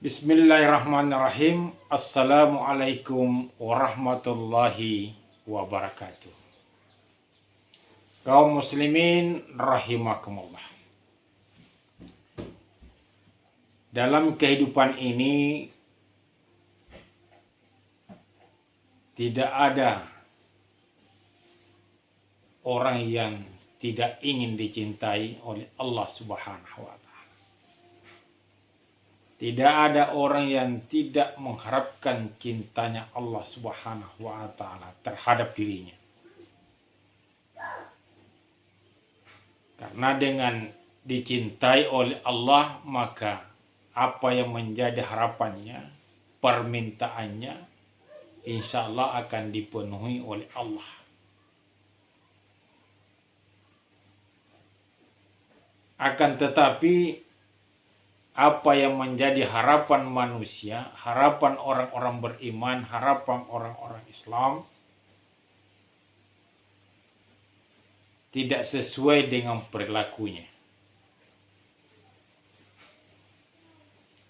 Bismillahirrahmanirrahim. Assalamualaikum warahmatullahi wabarakatuh. Kaum muslimin rahimakumullah. Dalam kehidupan ini tidak ada orang yang tidak ingin dicintai oleh Allah Subhanahu wa taala. Tidak ada orang yang tidak mengharapkan cintanya Allah Subhanahu wa taala terhadap dirinya. Karena dengan dicintai oleh Allah, maka apa yang menjadi harapannya, permintaannya, insya Allah akan dipenuhi oleh Allah. Akan tetapi apa yang menjadi harapan manusia, harapan orang-orang beriman, harapan orang-orang Islam tidak sesuai dengan perilakunya.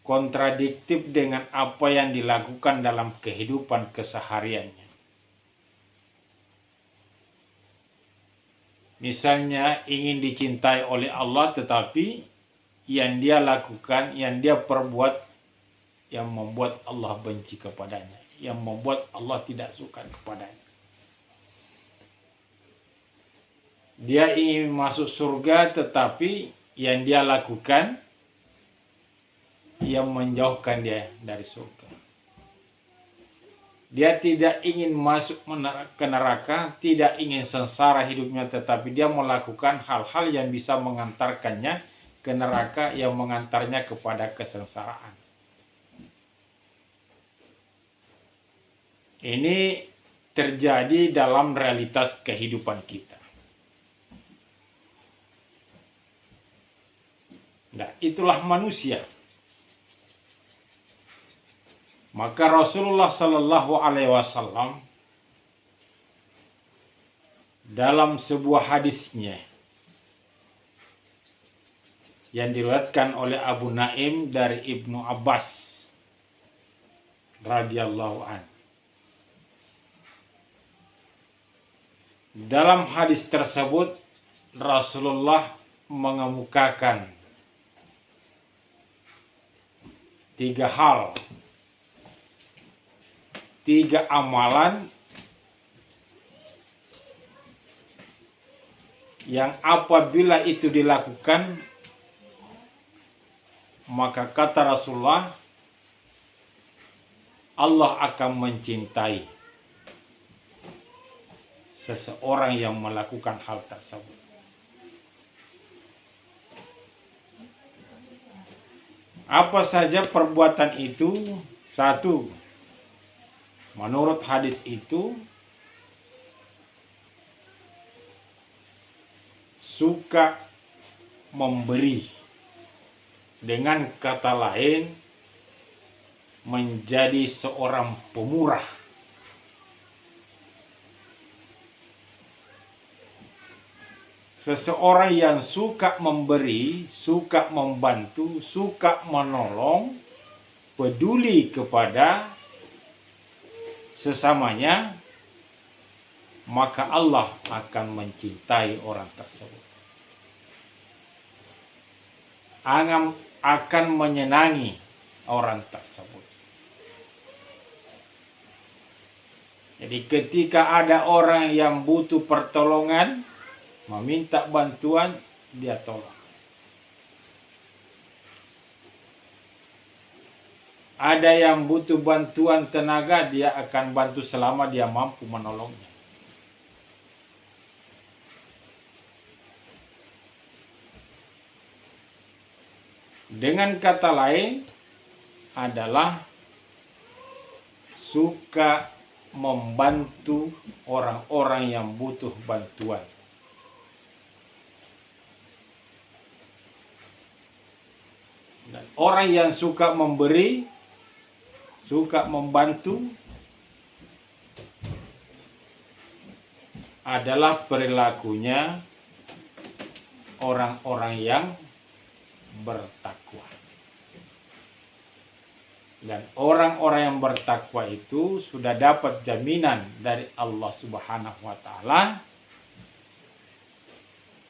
Kontradiktif dengan apa yang dilakukan dalam kehidupan kesehariannya. Misalnya ingin dicintai oleh Allah, tetapi yang dia lakukan, yang dia perbuat, yang membuat Allah benci kepadanya, yang membuat Allah tidak suka kepadanya. Dia ingin masuk surga, tetapi yang dia lakukan yang menjauhkan dia dari surga. Dia tidak ingin masuk ke neraka, tidak ingin sengsara hidupnya, tetapi dia melakukan hal-hal yang bisa mengantarkannya ke neraka, yang mengantarnya kepada kesengsaraan. Ini terjadi dalam realitas kehidupan kita. Nah, itulah manusia. Maka Rasulullah Sallallahu Alaihi Wasallam dalam sebuah hadisnya yang diriwayatkan oleh Abu Naim dari Ibnu Abbas radhiyallahu an. Dalam hadis tersebut Rasulullah mengemukakan 3 hal, 3 amalan yang apabila itu dilakukan, maka kata Rasulullah, Allah akan mencintai seseorang yang melakukan hal tersebut. Apa saja perbuatan itu? 1, menurut hadis itu, suka memberi. Dengan kata lain, menjadi seorang pemurah. Seseorang yang suka memberi, suka membantu, suka menolong, peduli kepada sesamanya, maka Allah akan mencintai orang tersebut. Akan menyenangi orang tersebut. Jadi ketika ada orang yang butuh pertolongan, meminta bantuan, dia tolong. Ada yang butuh bantuan tenaga, dia akan bantu selama dia mampu menolongnya. Dengan kata lain adalah suka membantu orang-orang yang butuh bantuan. Dan orang yang suka memberi, suka membantu, adalah perilakunya orang-orang yang bertakwa. Dan orang-orang yang bertakwa itu sudah dapat jaminan dari Allah Subhanahu wa taala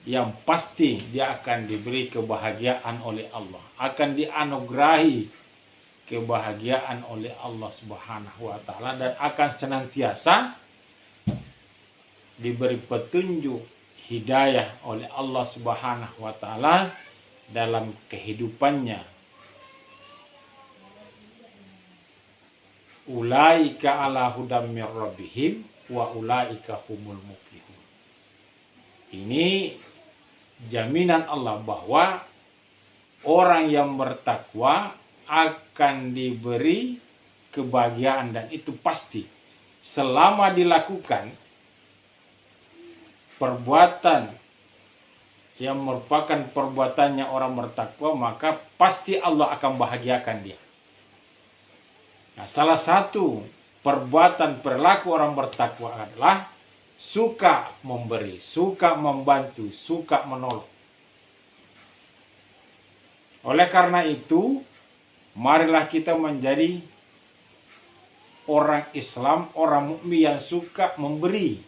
yang pasti dia akan diberi kebahagiaan oleh Allah, akan dianugerahi kebahagiaan oleh Allah Subhanahu wa taala, dan akan senantiasa diberi petunjuk hidayah oleh Allah Subhanahu wa taala dalam kehidupannya. Ulaika ala hudam mir rabbihim wa ulaika humul muflihun. Ini jaminan Allah bahwa orang yang bertakwa akan diberi kebahagiaan, dan itu pasti selama dilakukan perbuatan yang merupakan perbuatannya orang bertakwa, maka pasti Allah akan bahagiakan dia. Nah, salah satu perbuatan perilaku orang bertakwa adalah suka memberi, suka membantu, suka menolong. Oleh karena itu, marilah kita menjadi orang Islam, orang mukmin yang suka memberi,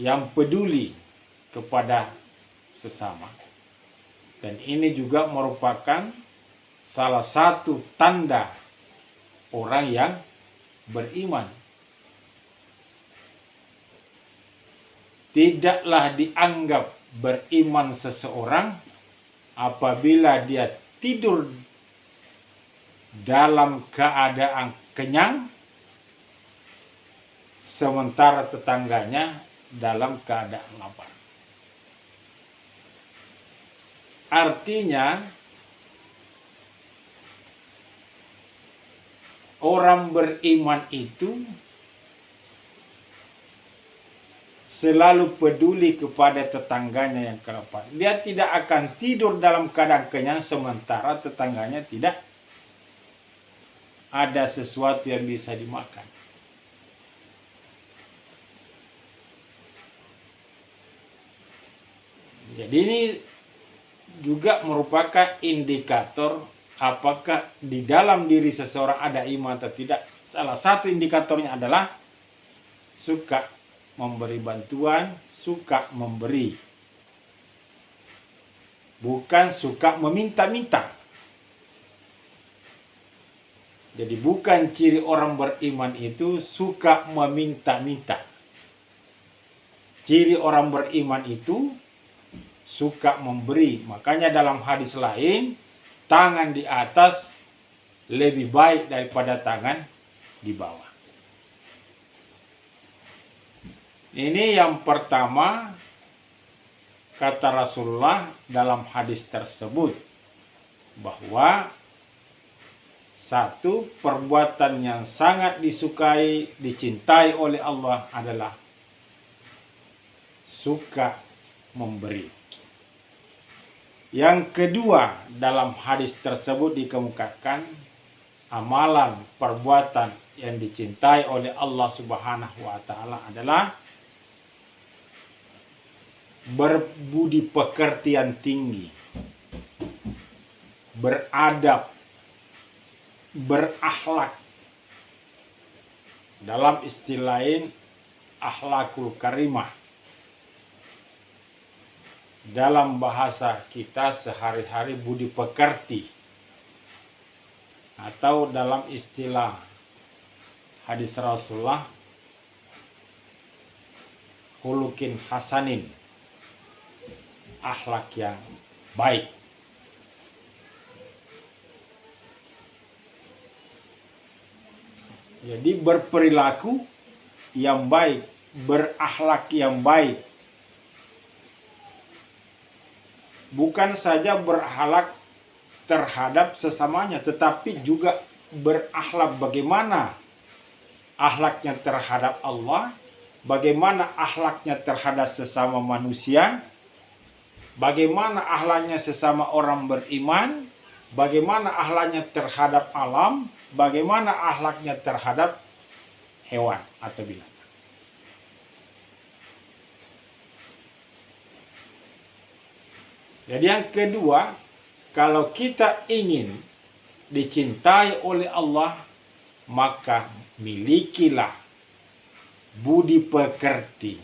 yang peduli kepada sesama. Dan ini juga merupakan salah satu tanda orang yang beriman. Tidaklah dianggap beriman seseorang apabila dia tidur dalam keadaan kenyang, sementara tetangganya dalam keadaan lapar. Artinya, orang beriman itu selalu peduli kepada tetangganya yang kelaparan. Dia tidak akan tidur dalam keadaan kenyang sementara tetangganya tidak ada sesuatu yang bisa dimakan. Jadi ini juga merupakan indikator apakah di dalam diri seseorang ada iman atau tidak. Salah satu indikatornya adalah suka memberi bantuan, suka memberi. Bukan suka meminta-minta. Jadi bukan ciri orang beriman itu suka meminta-minta. Ciri orang beriman itu suka memberi. Makanya dalam hadis lain, tangan di atas lebih baik daripada tangan di bawah. Ini yang pertama kata Rasulullah dalam hadis tersebut, bahwa satu perbuatan yang sangat disukai, dicintai oleh Allah adalah suka memberi. Yang kedua, dalam hadis tersebut dikemukakan amalan perbuatan yang dicintai oleh Allah Subhanahu wa taala adalah berbudi pekerti yang tinggi, beradab, berakhlak. Dalam istilah lain, akhlakul karimah. Dalam bahasa kita sehari-hari budi pekerti, atau dalam istilah hadis Rasulullah, khuluqin hasanin, akhlak yang baik. Jadi berperilaku yang baik, berakhlak yang baik. Bukan saja berakhlak terhadap sesamanya, tetapi juga berakhlak bagaimana akhlaknya terhadap Allah, bagaimana akhlaknya terhadap sesama manusia, bagaimana akhlaknya sesama orang beriman, bagaimana akhlaknya terhadap alam, bagaimana akhlaknya terhadap hewan atau binatang. Jadi yang kedua, Kalau kita ingin dicintai oleh Allah, maka milikilah budi pekerti,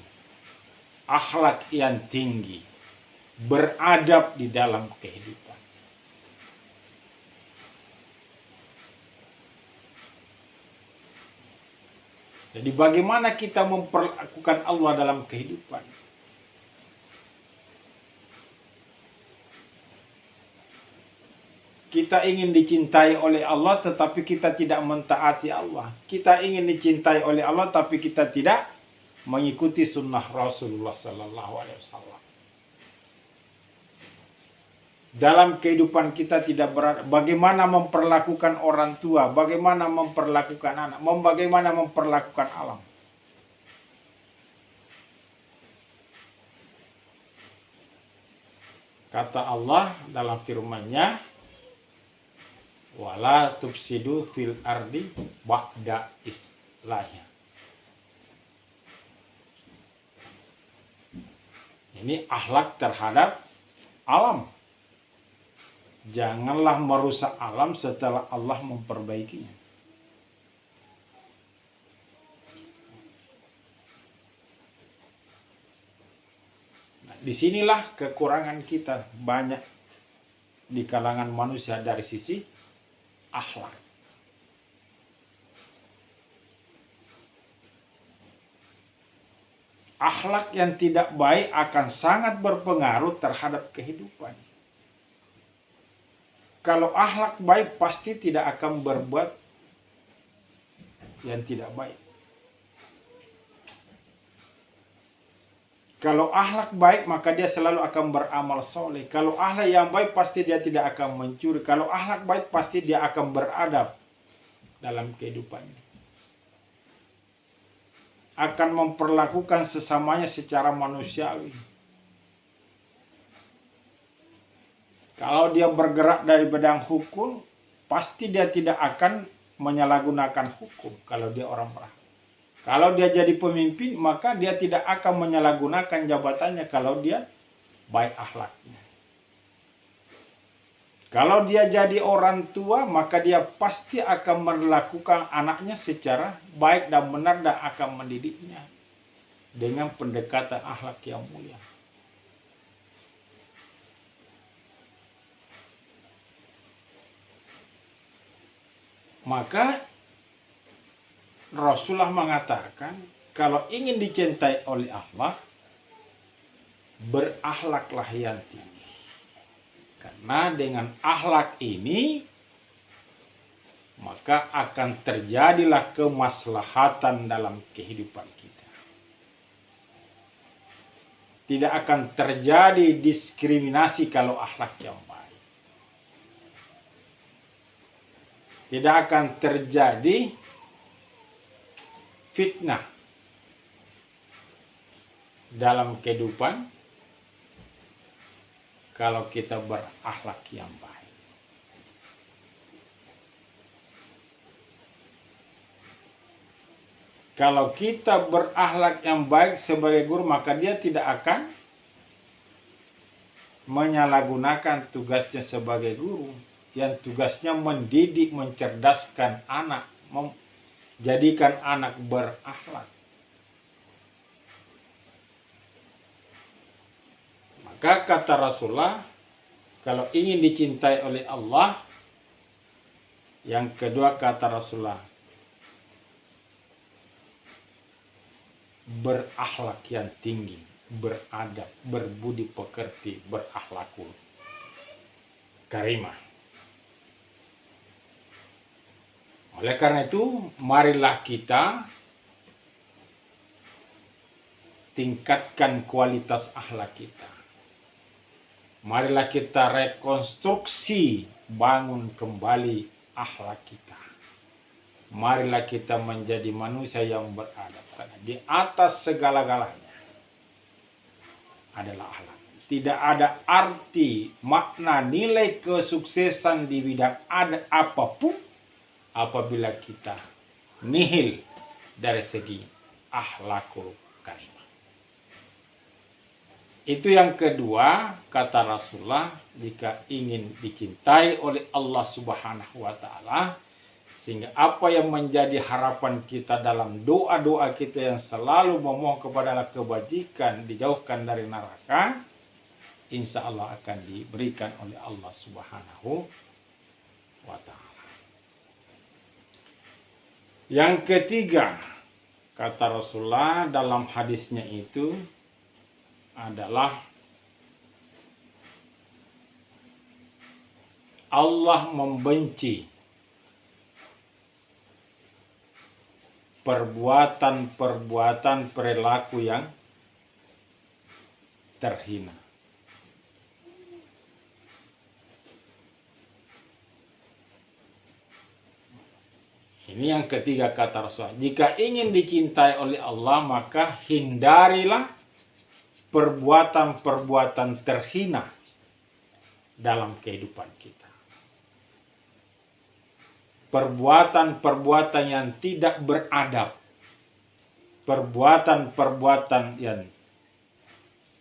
akhlak yang tinggi, beradab di dalam kehidupan. Jadi bagaimana kita memperlakukan Allah dalam kehidupan? Kita ingin dicintai oleh Allah tetapi kita tidak mentaati Allah. Kita ingin dicintai oleh Allah tapi kita tidak mengikuti sunnah Rasulullah Sallallahu Alaihi Wasallam. Dalam kehidupan kita tidak berada, bagaimana memperlakukan orang tua, bagaimana memperlakukan anak, bagaimana memperlakukan alam. Kata Allah dalam firman-Nya, wala tufsidu fil ardi ba'da islahnya. Ini akhlak terhadap alam. Janganlah merusak alam setelah Allah memperbaikinya. Nah, disinilah kekurangan kita banyak di kalangan manusia dari sisi akhlak. Akhlak yang tidak baik akan sangat berpengaruh terhadap kehidupan. Kalau akhlak baik pasti tidak akan berbuat yang tidak baik. Kalau akhlak baik maka dia selalu akan beramal soleh. Kalau akhlak yang baik pasti dia tidak akan mencuri. Kalau akhlak baik pasti dia akan beradab dalam kehidupannya. Akan memperlakukan sesamanya secara manusiawi. Kalau dia bergerak dari bidang hukum, pasti dia tidak akan menyalahgunakan hukum kalau dia orang berhak. Kalau dia jadi pemimpin, maka dia tidak akan menyalahgunakan jabatannya kalau dia baik akhlaknya. Kalau dia jadi orang tua, maka dia pasti akan melakukan anaknya secara baik dan benar dan akan mendidiknya dengan pendekatan akhlak yang mulia. Maka Rasulullah mengatakan, kalau ingin dicintai oleh Allah, berakhlaklah yang tinggi. Karena dengan akhlak ini, maka akan terjadilah kemaslahatan dalam kehidupan kita. Tidak akan terjadi diskriminasi kalau akhlak yang baik. Tidak akan terjadi fitnah dalam kehidupan kalau kita berakhlak yang baik. Kalau kita berakhlak yang baik sebagai guru, maka dia tidak akan menyalahgunakan tugasnya sebagai guru, yang tugasnya mendidik, mencerdaskan anak, menjadikan anak berakhlak. Maka kata Rasulullah, kalau ingin dicintai oleh Allah, yang kedua kata Rasulullah, berakhlak yang tinggi, beradab, berbudi pekerti, berakhlakul karimah. Oleh karena itu, marilah kita tingkatkan kualitas akhlak kita. Marilah kita rekonstruksi, bangun kembali akhlak kita. Marilah kita menjadi manusia yang beradab. Karena di atas segala-galanya adalah akhlak. Tidak ada arti, makna, nilai kesuksesan di bidang apapun apabila kita nihil dari segi akhlakul karimah. Itu yang kedua, kata Rasulullah, jika ingin dicintai oleh Allah Subhanahu wa taala, sehingga apa yang menjadi harapan kita dalam doa-doa kita yang selalu memohon kepada kebajikan, dijauhkan dari neraka, insya Allah akan diberikan oleh Allah Subhanahu wa ta'ala. Yang ketiga, kata Rasulullah dalam hadisnya itu adalah Allah membenci perbuatan-perbuatan perilaku yang terhina. Ini yang ketiga kata Rasulullah. Jika ingin dicintai oleh Allah, maka hindarilah perbuatan-perbuatan terhina dalam kehidupan kita. Perbuatan-perbuatan yang tidak beradab. Perbuatan-perbuatan yang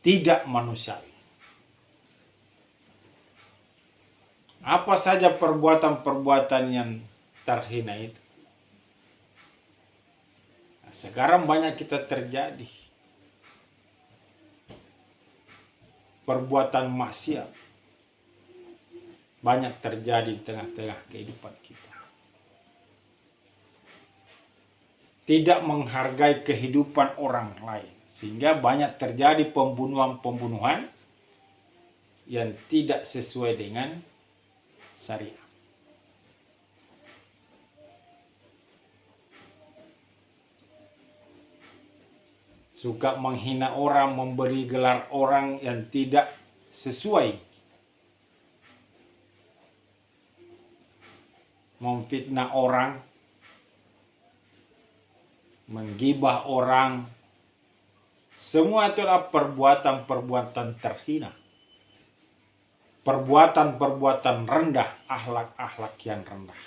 tidak manusiawi. Apa saja perbuatan-perbuatan yang terhina itu? Sekarang banyak kita terjadi perbuatan maksiat, banyak terjadi di tengah-tengah kehidupan kita. Tidak menghargai kehidupan orang lain, sehingga banyak terjadi pembunuhan-pembunuhan yang tidak sesuai dengan syariat. Suka menghina orang, memberi gelar orang yang tidak sesuai. Memfitnah orang, menggibah orang. Semua itulah perbuatan-perbuatan terhina. Perbuatan-perbuatan rendah, akhlak-akhlak yang rendah.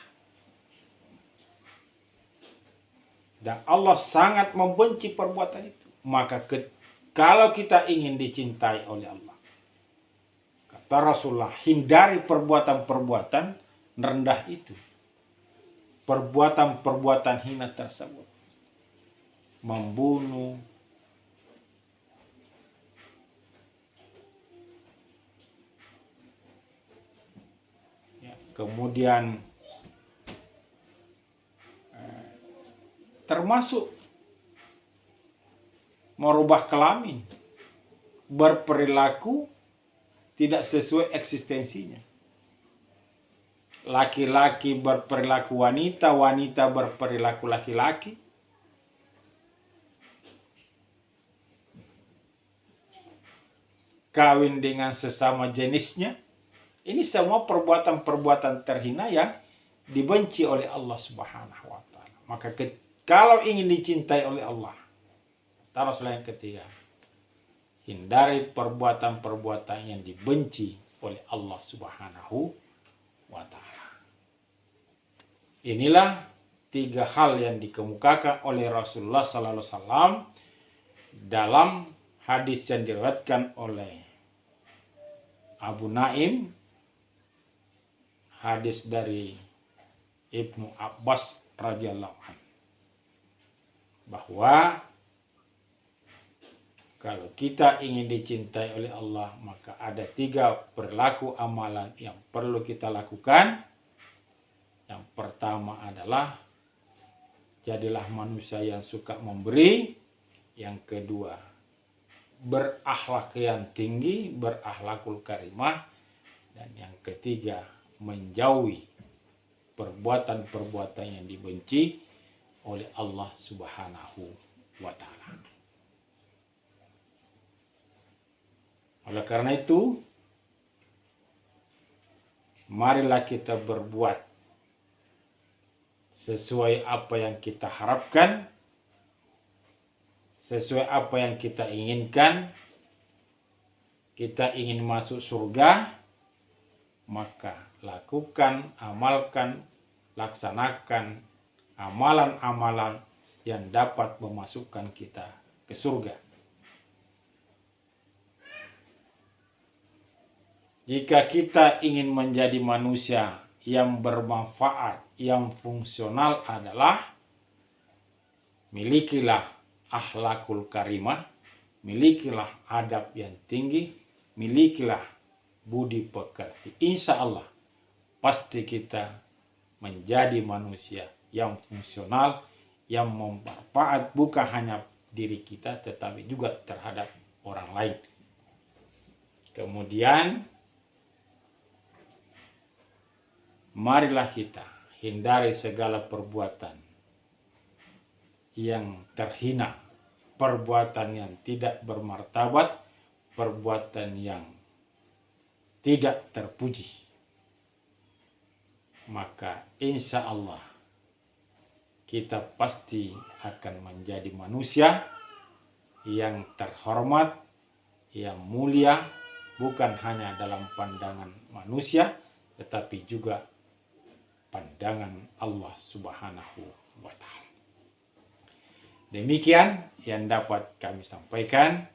Dan Allah sangat membenci perbuatan itu. Maka kalau kita ingin dicintai oleh Allah, kata Rasulullah, hindari perbuatan-perbuatan rendah itu. Perbuatan-perbuatan hina tersebut. Membunuh, ya, kemudian termasuk merubah kelamin, berperilaku tidak sesuai eksistensinya. Laki-laki berperilaku wanita, wanita berperilaku laki-laki. Kawin dengan sesama jenisnya. Ini semua perbuatan-perbuatan terhina yang dibenci oleh Allah Subhanahu wa taala. Maka kalau ingin dicintai oleh Allah, Rasulullah yang ketiga, hindari perbuatan-perbuatan yang dibenci oleh Allah Subhanahu wa ta'ala. Inilah 3 hal yang dikemukakan oleh Rasulullah sallallahu alaihi wasallam dalam hadis yang diriwayatkan oleh Abu Naim, hadis dari Ibnu Abbas radhiyallahu anhu, bahwa kalau kita ingin dicintai oleh Allah, maka ada 3 perilaku amalan yang perlu kita lakukan. Yang pertama adalah jadilah manusia yang suka memberi. Yang kedua, berakhlak yang tinggi, berakhlakul karimah. Dan yang ketiga, menjauhi perbuatan-perbuatan yang dibenci oleh Allah Subhanahu wa ta'ala. Oleh karena itu, marilah kita berbuat sesuai apa yang kita harapkan, sesuai apa yang kita inginkan. Kita ingin masuk surga, maka lakukan, amalkan, laksanakan amalan-amalan yang dapat memasukkan kita ke surga. Jika kita ingin menjadi manusia yang bermanfaat, yang fungsional adalah milikilah akhlakul karimah, milikilah adab yang tinggi, milikilah budi pekerti. Insya Allah pasti kita menjadi manusia yang fungsional, yang bermanfaat bukan hanya diri kita tetapi juga terhadap orang lain. Kemudian marilah kita hindari segala perbuatan yang terhina, perbuatan yang tidak bermartabat, perbuatan yang tidak terpuji. Maka insya Allah kita pasti akan menjadi manusia yang terhormat, yang mulia, bukan hanya dalam pandangan manusia, tetapi juga pandangan Allah Subhanahu wa Ta'ala. Demikian yang dapat kami sampaikan.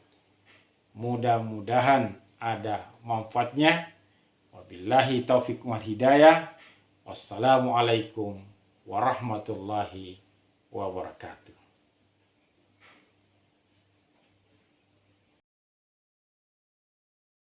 Mudah-mudahan ada manfaatnya. Wabillahi taufiq wal hidayah. Wassalamualaikum warahmatullahi wabarakatuh.